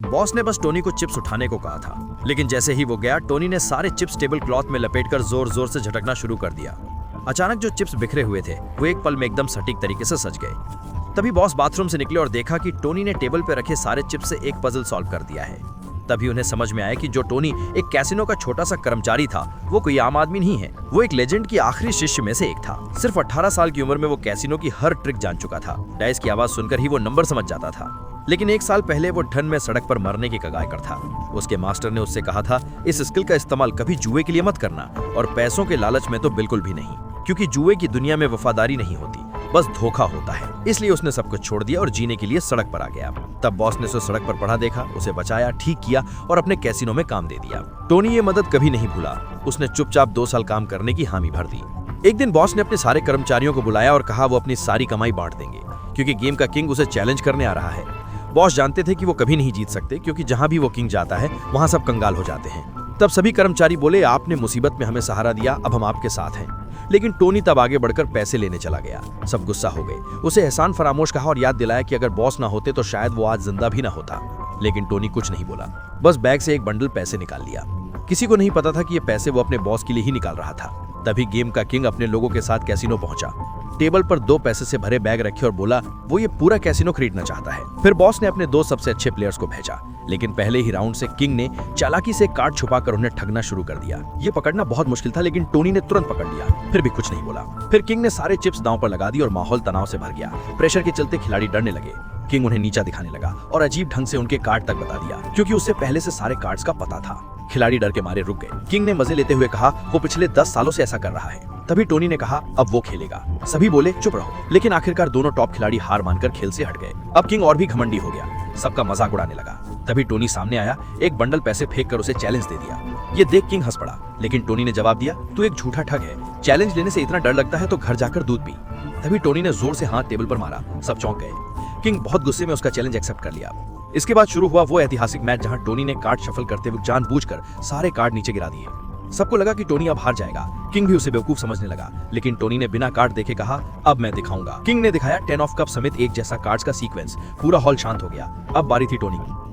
Boss ने बस Tony को चिप्स उठाने को कहा था, लेकिन जैसे ही वो गया टोनी ने सारे चिप्स टेबल क्लॉथ में लपेटकर जोर जोर से झटकना शुरू कर दिया। अचानक जो चिप्स बिखरे हुए थे वो एक पल में एकदम सटीक तरीके से सज गए। तभी बॉस बाथरूम से निकले और देखा कि टोनी ने टेबल पर रखे सारे चिप्स से एक पजल सॉल्व कर दिया है। तभी उन्हें समझ में आया कि जो टोनी एक कैसीनो का छोटा सा कर्मचारी था वो कोई आम आदमी नहीं है, वो एक लेजेंड की आखिरी शिष्य में से एक था। सिर्फ 18 साल की उम्र में वो कैसीनो की हर ट्रिक जान चुका था। डाइस की आवाज सुनकर ही वो नंबर समझ जाता था। लेकिन 1 साल पहले वो ठंड में सड़क पर मरने की कगार पर था। उसके मास्टर ने उससे कहा था, इस स्किल का इस्तेमाल कभी जुए के लिए मत करना, और पैसों के लालच में तो बिल्कुल भी नहीं, क्योंकि जुए की दुनिया में वफादारी नहीं होती, बस धोखा होता है। इसलिए उसने सब कुछ छोड़ दिया और जीने के लिए सड़क पर आ गया। तब बॉस ने उसे सड़क पर पड़ा देखा, उसे बचाया, ठीक किया और अपने कैसीनो में काम दे दिया। टोनी ये मदद कभी नहीं भूला। उसने चुपचाप 2 साल काम करने की हामी भर दी। एक दिन बॉस ने अपने सारे कर्मचारियों को बुलाया और कहा वो अपनी सारी कमाई बांट देंगे, क्योंकि गेम का किंग उसे चैलेंज करने आ रहा है। बॉस जानते थे कि वो कभी नहीं जीत सकते, क्योंकि जहां भी वो किंग जाता है वहां सब कंगाल हो जाते हैं। तब सभी कर्मचारी बोले, आपने मुसीबत में हमें सहारा दिया, अब हम आपके साथ हैं। लेकिन टोनी तब आगे बढ़कर पैसे लेने चला गया। सब गुस्सा हो गए। उसे एहसान फरामोश कहा और याद दिलाया कि अगर बॉस ना होते तो शायद वो आज जिंदा भी ना होता। लेकिन टोनी कुछ नहीं बोला, बस बैग से एक बंडल पैसे निकाल लिया। किसी को नहीं पता था कि ये पैसे वो अपने बॉस के लिए ही निकाल रहा था। तभी गेम का किंग अपने लोगों के साथ कैसीनो पहुंचा। टेबल पर 2 पैसे से भरे बैग रखे और बोला वो ये पूरा कैसीनो खरीदना चाहता है। फिर बॉस ने अपने 2 सबसे अच्छे प्लेयर्स को भेजा, लेकिन पहले ही राउंड से किंग ने चालाकी से कार्ड छुपाकर उन्हें ठगना शुरू कर दिया। ये पकड़ना बहुत मुश्किल था, लेकिन टोनी ने तुरंत पकड़ लिया, फिर भी कुछ नहीं बोला। फिर किंग ने सारे चिप्स दांव पर लगा दी और माहौल तनाव से भर गया। प्रेशर के चलते खिलाड़ी डरने लगे। किंग उन्हें नीचा दिखाने लगा और अजीब ढंग से उनके कार्ड तक बता दिया, क्योंकि उसे पहले से सारे कार्ड्स का पता था। खिलाड़ी डर के मारे रुक गए। किंग ने मजे लेते हुए कहा, वो पिछले 10 सालों से ऐसा कर रहा है। तभी टोनी ने कहा, अब वो खेलेगा। सभी बोले चुप रहो, लेकिन आखिरकार दोनों टॉप खिलाड़ी हार मानकर खेल से हट गए। अब किंग और भी घमंडी हो गया, सबका मजाक उड़ाने लगा। तभी टोनी सामने आया, एक बंडल पैसे फेंक कर उसे चैलेंज दे दिया। ये देख किंग हंस पड़ा, लेकिन टोनी ने जवाब दिया, तू एक झूठा ठग है, चैलेंज लेने से इतना डर लगता है तो घर जाकर दूध पी। तभी टोनी ने जोर से हाथ टेबल पर मारा, सब चौंक गए। किंग बहुत गुस्से में उसका चैलेंज एक्सेप्ट कर लिया। इसके बाद शुरू हुआ वो ऐतिहासिक मैच जहां टोनी ने कार्ड शफल करते हुए जानबूझकर सारे कार्ड नीचे गिरा दिए। सबको लगा कि टोनी अब हार जाएगा। किंग भी उसे बेवकूफ समझने लगा, लेकिन टोनी ने बिना कार्ड देखे कहा, अब मैं दिखाऊंगा। किंग ने दिखाया 10 ऑफ कप समेत एक जैसा कार्ड्स का सीक्वेंस। पूरा हॉल शांत हो गया। अब बारी थी टोनी की।